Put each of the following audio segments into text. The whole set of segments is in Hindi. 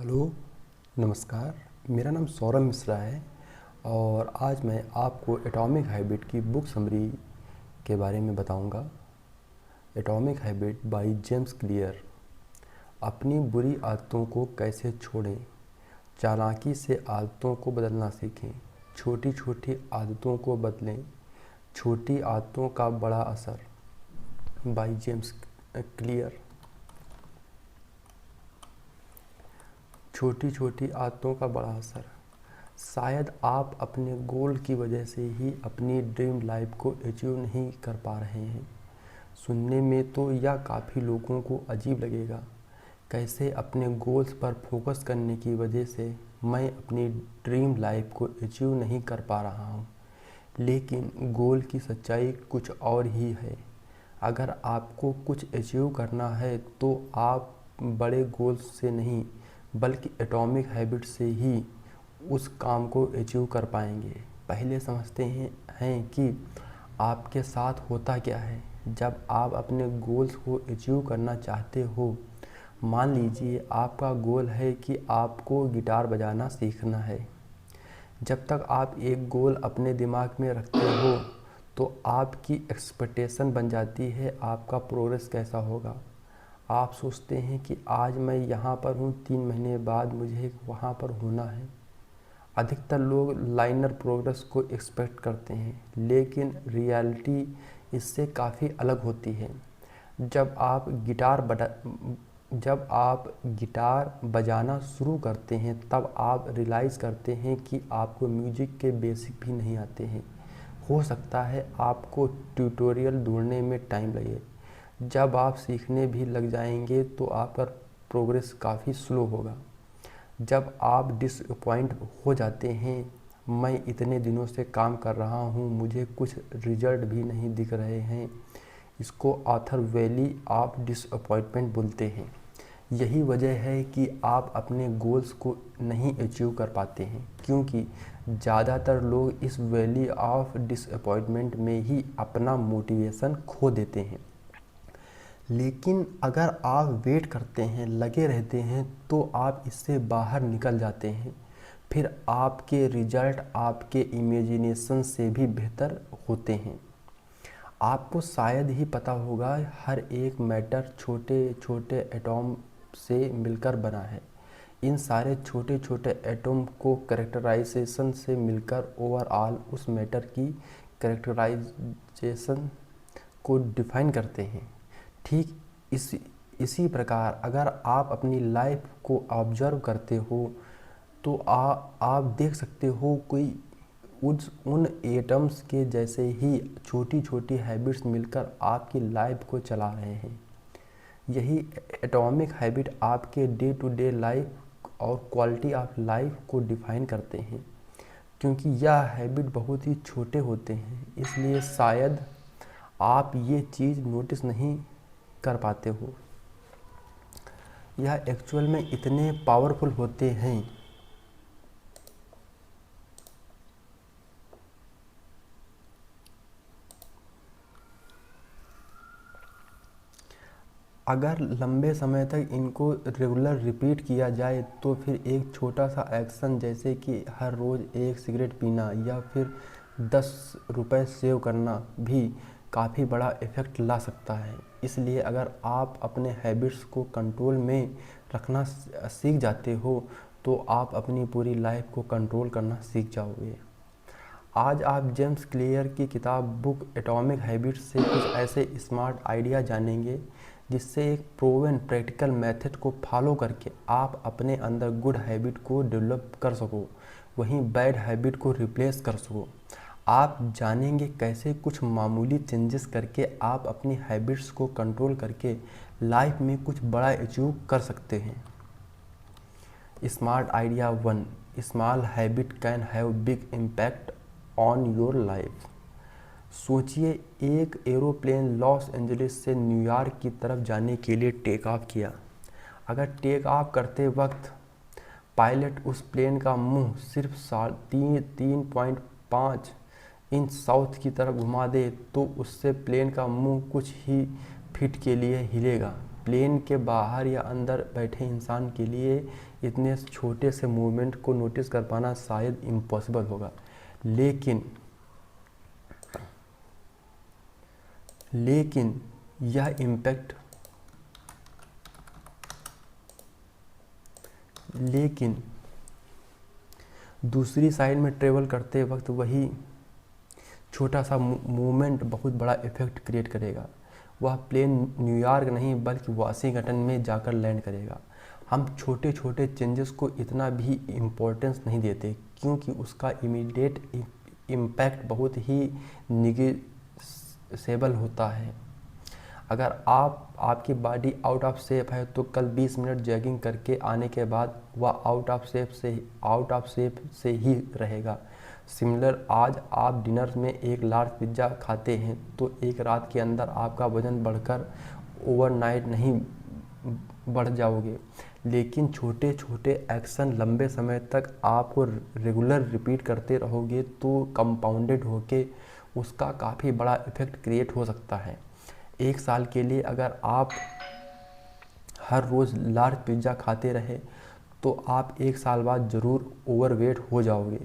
हेलो, नमस्कार। मेरा नाम सौरभ मिश्रा है और आज मैं आपको एटॉमिक हैबिट की बुक समरी के बारे में बताऊंगा। Atomic habit by James clear. अपनी बुरी आदतों को कैसे छोड़ें, चालाकी से आदतों को बदलना सीखें। छोटी छोटी आदतों को बदलें, छोटी आदतों का बड़ा असर। By James clear. छोटी छोटी आदतों का बड़ा असर। शायद आप अपने गोल की वजह से ही अपनी ड्रीम लाइफ को अचीव नहीं कर पा रहे हैं। सुनने में तो यह काफ़ी लोगों को अजीब लगेगा। कैसे अपने गोल्स पर फोकस करने की वजह से मैं अपनी ड्रीम लाइफ को अचीव नहीं कर पा रहा हूँ। लेकिन गोल की सच्चाई कुछ और ही है। अगर आपको कुछ अचीव करना है तो आप बड़े गोल्स से नहीं बल्कि एटॉमिक हैबिट से ही उस काम को अचीव कर पाएंगे। पहले समझते हैं कि आपके साथ होता क्या है जब आप अपने गोल्स को अचीव करना चाहते हो। मान लीजिए आपका गोल है कि आपको गिटार बजाना सीखना है। जब तक आप एक गोल अपने दिमाग में रखते हो तो आपकी एक्सपेक्टेशन बन जाती है आपका प्रोग्रेस कैसा होगा। आप सोचते हैं कि आज मैं यहाँ पर हूँ, 3 महीने बाद मुझे वहाँ पर होना है। अधिकतर लोग लाइनर प्रोग्रेस को एक्सपेक्ट करते हैं, लेकिन रियलिटी इससे काफ़ी अलग होती है। जब आप गिटार बजाना शुरू करते हैं तब आप रियलाइज़ करते हैं कि आपको म्यूज़िक के बेसिक भी नहीं आते हैं। हो सकता है आपको ट्यूटोरियल ढूंढने में टाइम लगे। जब आप सीखने भी लग जाएंगे तो आपका प्रोग्रेस काफ़ी स्लो होगा। जब आप डिसअपॉइंट हो जाते हैं, मैं इतने दिनों से काम कर रहा हूँ, मुझे कुछ रिजल्ट भी नहीं दिख रहे हैं। इसको ऑथर वैली ऑफ डिसअपॉइंटमेंट बोलते हैं। यही वजह है कि आप अपने गोल्स को नहीं अचीव कर पाते हैं, क्योंकि ज़्यादातर लोग इस वैली ऑफ डिसअपॉइंटमेंट में ही अपना मोटिवेशन खो देते हैं। लेकिन अगर आप वेट करते हैं, लगे रहते हैं, तो आप इससे बाहर निकल जाते हैं। फिर आपके रिजल्ट आपके इमेजिनेशन से भी बेहतर होते हैं। आपको शायद ही पता होगा, हर एक मैटर छोटे छोटे एटॉम से मिलकर बना है। इन सारे छोटे छोटे एटॉम को कैरेक्टराइजेशन से मिलकर ओवरऑल उस मैटर की कैरेक्टराइजेशन को डिफाइन करते हैं। ठीक इसी प्रकार अगर आप अपनी लाइफ को ऑब्जर्व करते हो तो आप देख सकते हो कोई उन एटम्स के जैसे ही छोटी छोटी हैबिट्स मिलकर आपकी लाइफ को चला रहे हैं। यही एटॉमिक हैबिट आपके डे टू डे लाइफ और क्वालिटी ऑफ लाइफ को डिफाइन करते हैं। क्योंकि यह हैबिट बहुत ही छोटे होते हैं, इसलिए शायद आप ये चीज़ नोटिस नहीं कर पाते हो। यह एक्चुअल में इतने पावरफुल होते हैं। अगर लंबे समय तक इनको रेगुलर रिपीट किया जाए तो फिर एक छोटा सा एक्शन जैसे कि हर रोज़ एक सिगरेट पीना या फिर 10 रुपए सेव करना भी काफ़ी बड़ा इफ़ेक्ट ला सकता है। इसलिए अगर आप अपने हैबिट्स को कंट्रोल में रखना सीख जाते हो तो आप अपनी पूरी लाइफ को कंट्रोल करना सीख जाओगे। आज आप जेम्स क्लियर की किताब बुक एटॉमिक हैबिट्स से कुछ ऐसे स्मार्ट आइडिया जानेंगे जिससे एक प्रूवन प्रैक्टिकल मेथड को फॉलो करके आप अपने अंदर गुड हैबिट को डेवलप कर सको, वहीं बैड हैबिट को रिप्लेस कर सको। आप जानेंगे कैसे कुछ मामूली चेंजेस करके आप अपनी हैबिट्स को कंट्रोल करके लाइफ में कुछ बड़ा अचीव कर सकते हैं। Smart idea 1, small habit can have big impact on your life. सोचिए, एक एरोप्लेन लॉस एंजलिस से न्यूयॉर्क की तरफ जाने के लिए टेक ऑफ किया। अगर टेक ऑफ करते वक्त पायलट उस प्लेन का मुंह सिर्फ 3.5 इंच साउथ की तरफ घुमा दे तो उससे प्लेन का मुंह कुछ ही फीट के लिए हिलेगा। प्लेन के बाहर या अंदर बैठे इंसान के लिए इतने छोटे से मूवमेंट को नोटिस कर पाना शायद इम्पॉसिबल होगा, लेकिन यह इम्पैक्ट दूसरी साइड में ट्रेवल करते वक्त वही छोटा सा मूवमेंट बहुत बड़ा इफेक्ट क्रिएट करेगा। वह प्लेन न्यूयॉर्क नहीं बल्कि वाशिंगटन में जाकर लैंड करेगा। हम छोटे छोटे चेंजेस को इतना भी इम्पोर्टेंस नहीं देते क्योंकि उसका इमीडिएट इम्पैक्ट बहुत ही निगेटिव होता है। अगर आपकी बॉडी आउट ऑफ शेप है तो कल 20 मिनट जॉगिंग करके आने के बाद वह आउट ऑफ शेप से ही रहेगा। सिमिलर, आज आप डिनर में एक लार्ज पिज़्ज़ा खाते हैं तो एक रात के अंदर आपका वज़न बढ़कर ओवरनाइट नहीं बढ़ जाओगे, लेकिन छोटे छोटे एक्शन लंबे समय तक आपको रेगुलर रिपीट करते रहोगे तो कंपाउंडेड होके उसका काफ़ी बड़ा इफेक्ट क्रिएट हो सकता है। 1 साल के लिए अगर आप हर रोज़ लार्ज पिज़्ज़ा खाते रहे तो आप 1 साल बाद ज़रूर ओवरवेट हो जाओगे।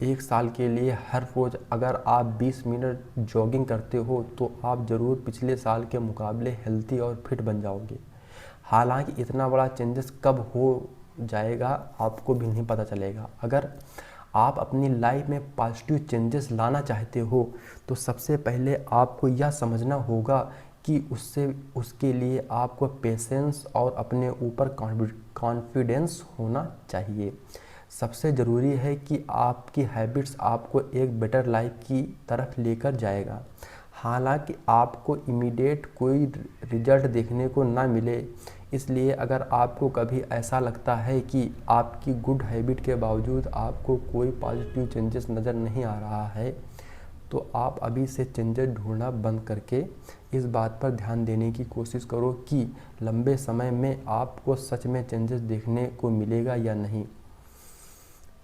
1 साल के लिए हर रोज़ अगर आप 20 मिनट जॉगिंग करते हो तो आप ज़रूर पिछले साल के मुकाबले हेल्थी और फिट बन जाओगे। हालांकि इतना बड़ा चेंजेस कब हो जाएगा आपको भी नहीं पता चलेगा। अगर आप अपनी लाइफ में पॉजिटिव चेंजेस लाना चाहते हो तो सबसे पहले आपको यह समझना होगा कि उसके लिए आपको पेशेंस और अपने ऊपर कॉन्फिडेंस होना चाहिए। सबसे ज़रूरी है कि आपकी हैबिट्स आपको एक बेटर लाइफ की तरफ लेकर जाएगा। हालांकि आपको इमीडिएट कोई रिजल्ट देखने को ना मिले, इसलिए अगर आपको कभी ऐसा लगता है कि आपकी गुड हैबिट के बावजूद आपको कोई पॉजिटिव चेंजेस नज़र नहीं आ रहा है तो आप अभी से चेंजेस ढूंढना बंद करके इस बात पर ध्यान देने की कोशिश करो कि लंबे समय में आपको सच में चेंजेस देखने को मिलेगा या नहीं।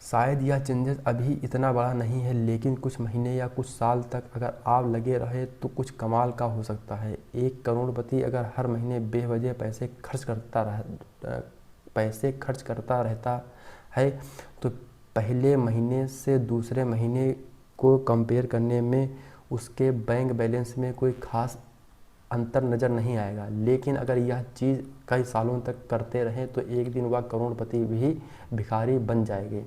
शायद यह चेंजेस अभी इतना बड़ा नहीं है, लेकिन कुछ महीने या कुछ साल तक अगर आप लगे रहे तो कुछ कमाल का हो सकता है। एक करोड़पति अगर हर महीने बेवजह पैसे खर्च करता रहता है तो पहले महीने से दूसरे महीने को कंपेयर करने में उसके बैंक बैलेंस में कोई खास अंतर नज़र नहीं आएगा। लेकिन अगर यह चीज़ कई सालों तक करते रहें तो एक दिन वह करोड़पति भी भिखारी बन जाएंगे।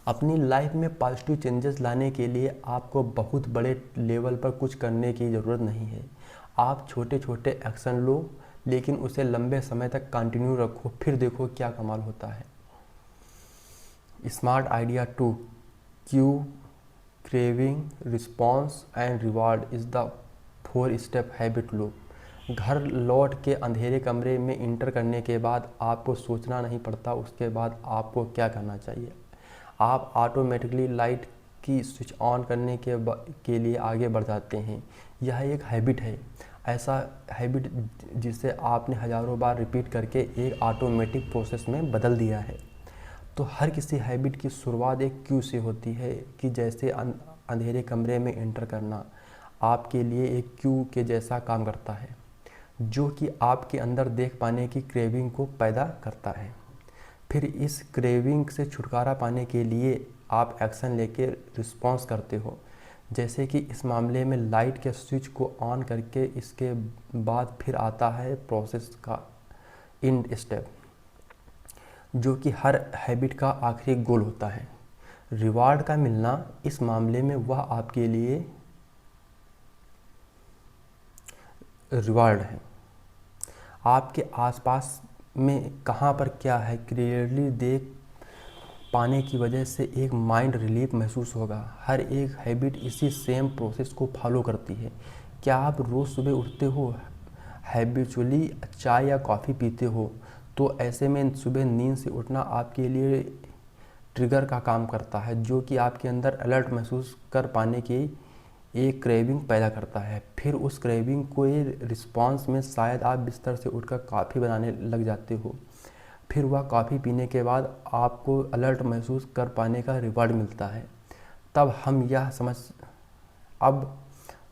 अपनी लाइफ में पॉजिटिव चेंजेस लाने के लिए आपको बहुत बड़े लेवल पर कुछ करने की ज़रूरत नहीं है। आप छोटे छोटे एक्शन लो, लेकिन उसे लंबे समय तक कंटिन्यू रखो, फिर देखो क्या कमाल होता है। Smart idea 2, Q, craving, response and reward is the 4 step habit loop. घर लौट के अंधेरे कमरे में इंटर करने के बाद आपको सोचना नहीं पड़ता उसके बाद आपको क्या करना चाहिए। आप ऑटोमेटिकली लाइट की स्विच ऑन करने के लिए आगे बढ़ जाते हैं। यह एक हैबिट है, ऐसा हैबिट जिसे आपने हज़ारों बार रिपीट करके एक ऑटोमेटिक प्रोसेस में बदल दिया है। तो हर किसी हैबिट की शुरुआत एक क्यू से होती है कि जैसे अंधेरे कमरे में एंटर करना आपके लिए एक क्यू के जैसा काम करता है, जो कि आपके अंदर देख पाने की क्रेविंग को पैदा करता है। फिर इस क्रेविंग से छुटकारा पाने के लिए आप एक्शन लेके रिस्पॉन्स करते हो, जैसे कि इस मामले में लाइट के स्विच को ऑन करके। इसके बाद फिर आता है प्रोसेस का एंड स्टेप, जो कि हर हैबिट का आखिरी गोल होता है, रिवार्ड का मिलना। इस मामले में वह आपके लिए रिवार्ड है। आपके आसपास में कहाँ पर क्या है क्लियरली देख पाने की वजह से एक माइंड रिलीफ महसूस होगा। हर एक हैबिट इसी सेम प्रोसेस को फॉलो करती है। क्या आप रोज़ सुबह उठते हो, हैबिचुअली चाय या कॉफ़ी पीते हो, तो ऐसे में सुबह नींद से उठना आपके लिए ट्रिगर का काम करता है, जो कि आपके अंदर अलर्ट महसूस कर पाने की एक क्रेविंग पैदा करता है। फिर उस क्रेविंग को रिस्पॉन्स में शायद आप बिस्तर से उठकर कॉफ़ी बनाने लग जाते हो। फिर वह कॉफ़ी पीने के बाद आपको अलर्ट महसूस कर पाने का रिवार्ड मिलता है। तब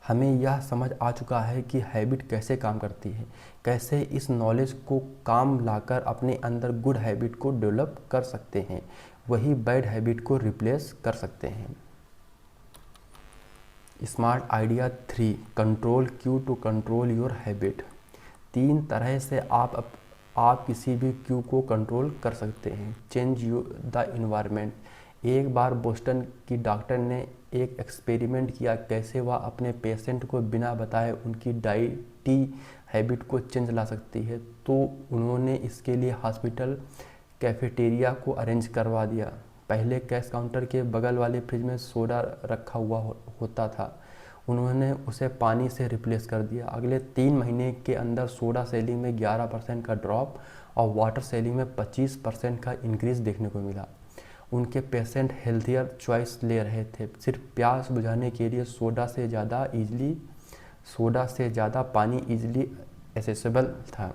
हमें यह समझ आ चुका है कि हैबिट कैसे काम करती है, कैसे इस नॉलेज को काम लाकर अपने अंदर गुड हैबिट को डेवलप कर सकते हैं, वही बैड हैबिट को रिप्लेस कर सकते हैं। Smart idea 3, control cue to control your habit. 3 तरह से आप किसी भी क्यू को कंट्रोल कर सकते हैं। Change the environment. एक बार बोस्टन की डॉक्टर ने एक एक्सपेरिमेंट किया, कैसे वह अपने पेशेंट को बिना बताए उनकी डाइटी हैबिट को चेंज ला सकती है। तो उन्होंने इसके लिए हॉस्पिटल कैफेटेरिया को अरेंज करवा दिया। पहले कैश काउंटर के बगल वाले फ्रिज में सोडा रखा हुआ होता था, उन्होंने उसे पानी से रिप्लेस कर दिया। अगले 3 महीने के अंदर सोडा सेलिंग में 11% का ड्रॉप और वाटर सेलिंग में 25% का इंक्रीज देखने को मिला। उनके पेशेंट हेल्थियर चॉइस ले रहे थे। सिर्फ प्यास बुझाने के लिए सोडा से ज़्यादा पानी ईजिली एसेसिबल था।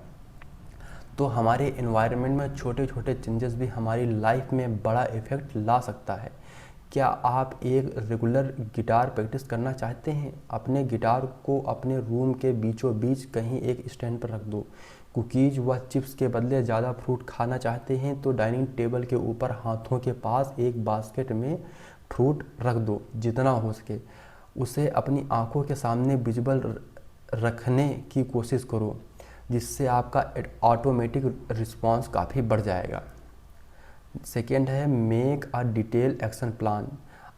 तो हमारे एनवायरनमेंट में छोटे छोटे चेंजेस भी हमारी लाइफ में बड़ा इफ़ेक्ट ला सकता है। क्या आप एक रेगुलर गिटार प्रैक्टिस करना चाहते हैं? अपने गिटार को अपने रूम के बीचों बीच कहीं एक स्टैंड पर रख दो। कुकीज़ व चिप्स के बदले ज़्यादा फ्रूट खाना चाहते हैं तो डाइनिंग टेबल के ऊपर हाथों के पास एक बास्केट में फ्रूट रख दो, जितना हो सके उसे अपनी आंखों के सामने विजिबल रखने की कोशिश करो, जिससे आपका ऑटोमेटिक रिस्पांस काफ़ी बढ़ जाएगा। सेकेंड है make a detail action plan.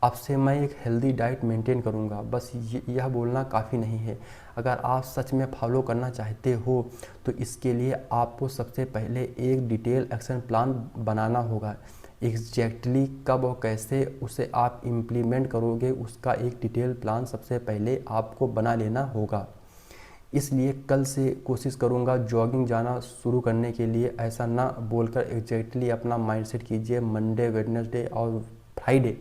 अब से मैं एक हेल्दी डाइट मेंटेन करूंगा, बस यह बोलना काफ़ी नहीं है। अगर आप सच में फॉलो करना चाहते हो तो इसके लिए आपको सबसे पहले एक डिटेल एक्शन प्लान बनाना होगा। एग्जैक्टली कब और कैसे उसे आप इम्प्लीमेंट करोगे, उसका एक डिटेल प्लान सबसे पहले आपको बना लेना होगा। इसलिए कल से कोशिश करूंगा जॉगिंग जाना शुरू करने के लिए, ऐसा ना बोलकर एग्जैक्टली अपना माइंडसेट कीजिए। मंडे, वेडनेसडे और फ्राइडे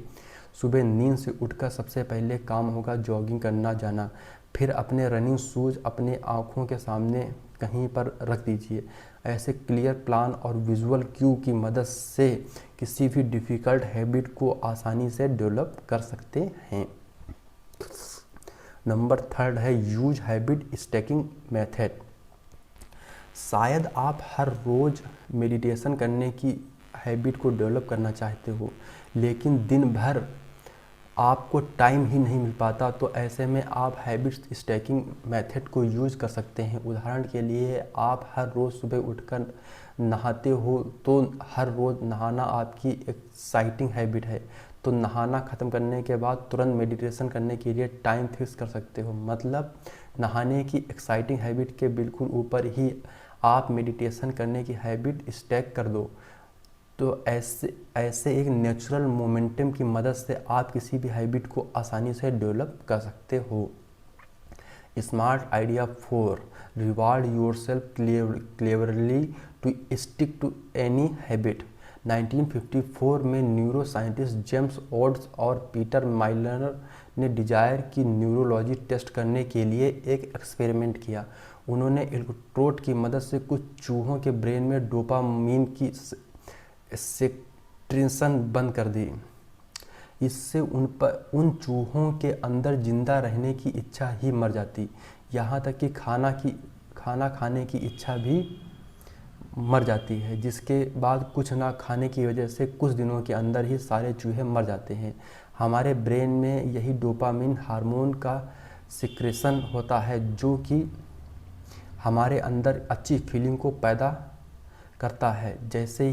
सुबह नींद से उठकर सबसे पहले काम होगा जॉगिंग करना जाना। फिर अपने रनिंग शूज़ अपने आँखों के सामने कहीं पर रख दीजिए। ऐसे क्लियर प्लान और विजुअल क्यू की मदद से किसी भी डिफ़िकल्ट हैबिट को आसानी से डेवलप कर सकते हैं। नंबर 3 है यूज हैबिट स्टैकिंग मेथड। शायद आप हर रोज़ मेडिटेशन करने की हैबिट को डेवलप करना चाहते हो, लेकिन दिन भर आपको टाइम ही नहीं मिल पाता। तो ऐसे में आप हैबिट स्टैकिंग मेथड को यूज़ कर सकते हैं। उदाहरण के लिए आप हर रोज़ सुबह उठकर नहाते हो, तो हर रोज़ नहाना आपकी एक्साइटिंग हैबिट है, तो नहाना ख़त्म करने के बाद तुरंत मेडिटेशन करने के लिए टाइम फिक्स कर सकते हो। मतलब नहाने की एक्साइटिंग हैबिट के बिल्कुल ऊपर ही आप मेडिटेशन करने की हैबिट स्टैक कर दो। तो ऐसे एक नेचुरल मोमेंटम की मदद से आप किसी भी हैबिट को आसानी से डेवलप कर सकते हो। Smart idea 4, reward yourself cleverly to stick to any habit. 1954 में न्यूरो साइंटिस्ट जेम्स ओड्स और पीटर माइलर ने डिजायर की न्यूरोलॉजी टेस्ट करने के लिए एक एक्सपेरिमेंट किया। उन्होंने इलेक्ट्रोड की मदद से कुछ चूहों के ब्रेन में डोपामीन की सेक्रेशन बंद कर दी। इससे उन चूहों के अंदर जिंदा रहने की इच्छा ही मर जाती, यहाँ तक कि खाना खाने की इच्छा भी मर जाती है, जिसके बाद कुछ ना खाने की वजह से कुछ दिनों के अंदर ही सारे चूहे मर जाते हैं। हमारे ब्रेन में यही डोपामिन हार्मोन का सिक्रेशन होता है, जो कि हमारे अंदर अच्छी फीलिंग को पैदा करता है। जैसे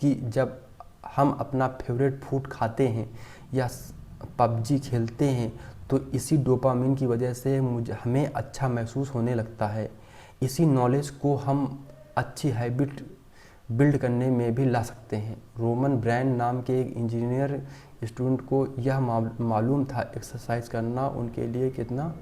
कि जब हम अपना फेवरेट फूड खाते हैं या पबजी खेलते हैं, तो इसी डोपामिन की वजह से हमें अच्छा महसूस होने लगता है। इसी नॉलेज को हम अच्छी हैबिट बिल्ड करने में भी ला सकते हैं। रोमन ब्रांड नाम के एक इंजीनियर स्टूडेंट को यह मालूम था एक्सरसाइज करना उनके लिए कितना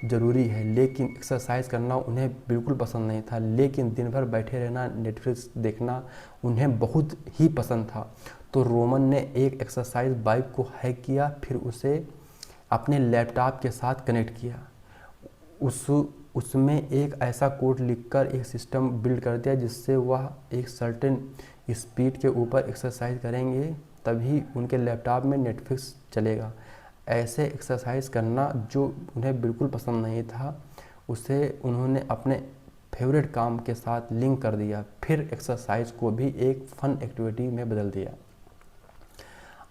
ज़रूरी है, लेकिन एक्सरसाइज करना उन्हें बिल्कुल पसंद नहीं था। लेकिन दिन भर बैठे रहना, नेटफ्लिक्स देखना उन्हें बहुत ही पसंद था। तो रोमन ने एक एक्सरसाइज बाइक को हैक किया, फिर उसे अपने लैपटॉप के साथ कनेक्ट किया। उसमें एक ऐसा कोड लिखकर एक सिस्टम बिल्ड कर दिया जिससे वह एक सर्टेन स्पीड के ऊपर एक्सरसाइज करेंगे, तभी उनके लैपटॉप में नेटफ्लिक्स चलेगा। ऐसे एक्सरसाइज करना जो उन्हें बिल्कुल पसंद नहीं था, उसे उन्होंने अपने फेवरेट काम के साथ लिंक कर दिया, फिर एक्सरसाइज को भी एक फन एक्टिविटी में बदल दिया।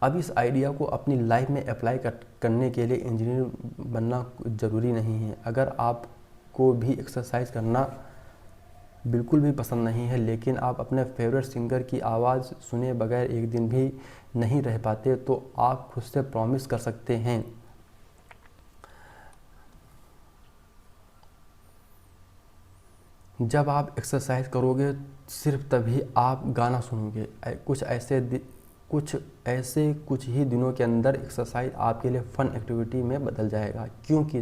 अब इस आइडिया को अपनी लाइफ में अप्लाई करने के लिए इंजीनियर बनना ज़रूरी नहीं है। अगर आपको भी एक्सरसाइज करना बिल्कुल भी पसंद नहीं है, लेकिन आप अपने फेवरेट सिंगर की आवाज़ सुने बगैर एक दिन भी नहीं रह पाते, तो आप खुद से प्रॉमिस कर सकते हैं जब आप एक्सरसाइज करोगे सिर्फ तभी आप गाना सुनोगे। कुछ ही दिनों के अंदर एक्सरसाइज आपके लिए फ़न एक्टिविटी में बदल जाएगा, क्योंकि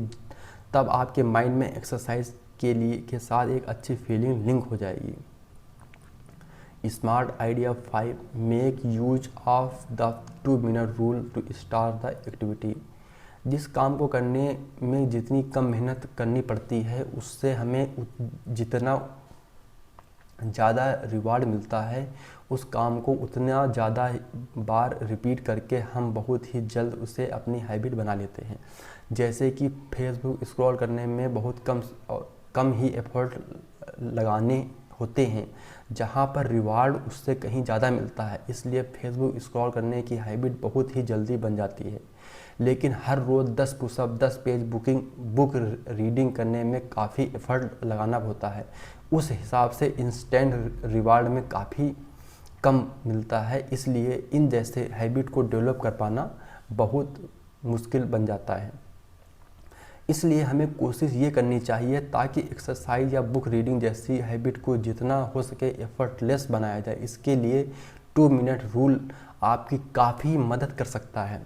तब आपके माइंड में एक्सरसाइज के साथ एक अच्छी फीलिंग लिंक हो जाएगी। Smart idea 5, make use of the 2 minute rule to start the activity. जिस काम को करने में जितनी कम मेहनत करनी पड़ती है, उससे हमें जितना ज़्यादा रिवार्ड मिलता है, उस काम को उतना ज़्यादा बार रिपीट करके हम बहुत ही जल्द उसे अपनी हैबिट बना लेते हैं। जैसे कि फेसबुक स्क्रॉल करने में बहुत कम ही एफर्ट लगाने होते हैं, जहाँ पर रिवार्ड उससे कहीं ज़्यादा मिलता है, इसलिए फेसबुक स्क्रॉल करने की हैबिट बहुत ही जल्दी बन जाती है। लेकिन हर रोज़ 10 पुशअप, 10 पेज बुक रीडिंग करने में काफ़ी एफर्ट लगाना होता है। उस हिसाब से इंस्टेंट रिवार्ड में काफ़ी कम मिलता है, इसलिए इन जैसे हैबिट को डेवलप कर पाना बहुत मुश्किल बन जाता है। इसलिए हमें कोशिश ये करनी चाहिए ताकि एक्सरसाइज या बुक रीडिंग जैसी हैबिट को जितना हो सके एफर्टलेस बनाया जाए। इसके लिए 2 मिनट रूल आपकी काफ़ी मदद कर सकता है।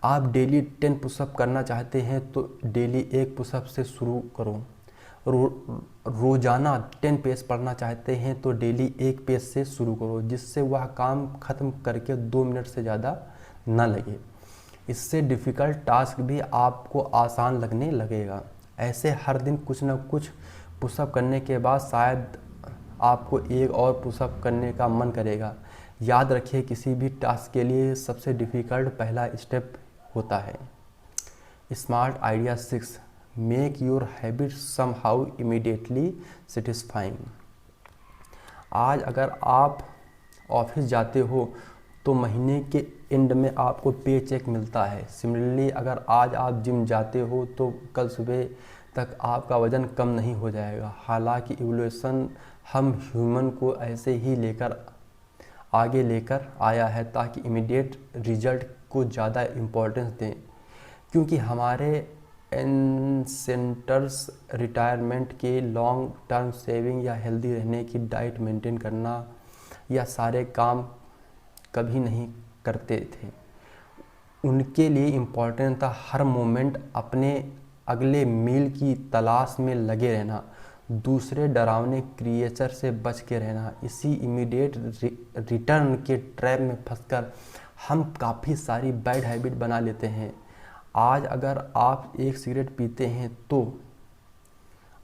आप डेली 10 पुशअप करना चाहते हैं तो डेली 1 पुशअप से शुरू करो। रोज़ाना 10 पेज पढ़ना चाहते हैं तो डेली 1 पेज से शुरू करो, जिससे वह काम ख़त्म करके 2 मिनट से ज़्यादा ना लगे। इससे डिफ़िकल्ट टास्क भी आपको आसान लगने लगेगा। ऐसे हर दिन कुछ ना कुछ पुशअप करने के बाद शायद आपको एक और पुशअप करने का मन करेगा। याद रखिए, किसी भी टास्क के लिए सबसे डिफ़िकल्ट पहला स्टेप होता है। Smart idea 6, make your habit somehow immediately satisfying. आज अगर आप ऑफिस जाते हो तो महीने के एंड में आपको पे चेक मिलता है। सिमिलरली अगर आज आप जिम जाते हो तो कल सुबह तक आपका वज़न कम नहीं हो जाएगा। हालांकि इवोल्यूशन हम ह्यूमन को ऐसे ही आगे लेकर आया है ताकि इमीडिएट रिजल्ट को ज़्यादा इम्पोर्टेंस दें, क्योंकि हमारे एंसेस्टर्स रिटायरमेंट के लॉन्ग टर्म सेविंग या हेल्दी रहने की डाइट मेंटेन करना या सारे काम कभी नहीं करते थे। उनके लिए इम्पोर्टेंट था हर मोमेंट अपने अगले मील की तलाश में लगे रहना, दूसरे डरावने क्रिएचर से बच के रहना। इसी इमीडिएट रिटर्न के ट्रैप में फंसकर हम काफ़ी सारी बैड हैबिट बना लेते हैं। आज अगर आप एक सिगरेट पीते हैं तो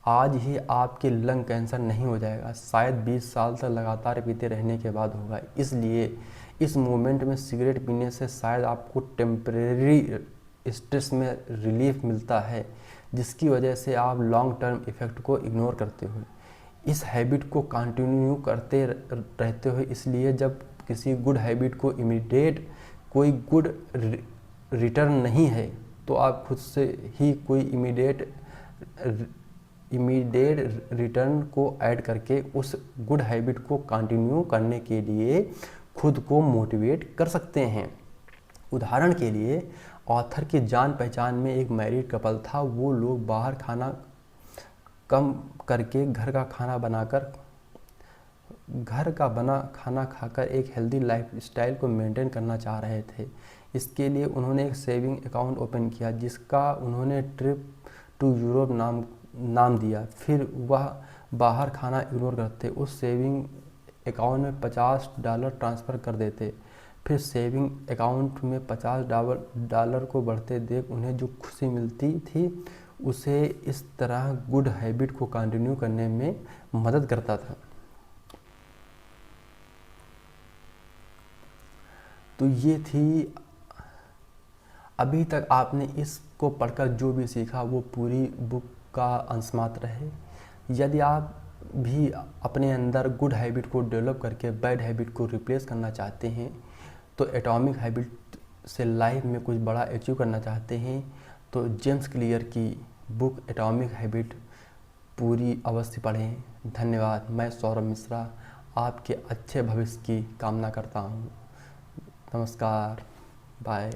आज ही आपके लंग कैंसर नहीं हो जाएगा, शायद 20 साल तक लगातार पीते रहने के बाद होगा। इसलिए इस मोमेंट में सिगरेट पीने से शायद आपको टेम्परेरी स्ट्रेस में रिलीफ मिलता है, जिसकी वजह से आप लॉन्ग टर्म इफ़ेक्ट को इग्नोर करते हो। इस हैबिट को कंटिन्यू करते रहते हो, इसलिए जब किसी गुड हैबिट को इमीडिएट कोई गुड रिटर्न नहीं है तो आप खुद से ही कोई इमीडिएट रिटर्न को ऐड करके उस गुड हैबिट को कंटिन्यू करने के लिए खुद को मोटिवेट कर सकते हैं। उदाहरण के लिए ऑथर के जान पहचान में एक मैरिड कपल था। वो लोग बाहर खाना कम करके घर का बना खाना खाकर एक हेल्दी लाइफस्टाइल को मेंटेन करना चाह रहे थे। इसके लिए उन्होंने एक सेविंग अकाउंट ओपन किया, जिसका उन्होंने ट्रिप टू यूरोप नाम दिया। फिर वह बाहर खाना इग्नोर करते, उस सेविंग अकाउंट में $50 ट्रांसफ़र कर देते। फिर सेविंग अकाउंट में $50 को बढ़ते देख उन्हें जो खुशी मिलती थी, उसे इस तरह गुड हैबिट को कंटिन्यू करने में मदद करता था। तो ये थी अभी तक आपने इसको पढ़कर जो भी सीखा वो पूरी बुक का अंश मात्र है। यदि आप भी अपने अंदर गुड हैबिट को डेवलप करके बैड हैबिट को रिप्लेस करना चाहते हैं, तो एटॉमिक हैबिट से लाइफ में कुछ बड़ा अचीव करना चाहते हैं, तो जेम्स क्लियर की बुक एटॉमिक हैबिट पूरी अवश्य पढ़ें। धन्यवाद। मैं सौरभ मिश्रा आपके अच्छे भविष्य की कामना करता हूँ। नमस्कार। बाय।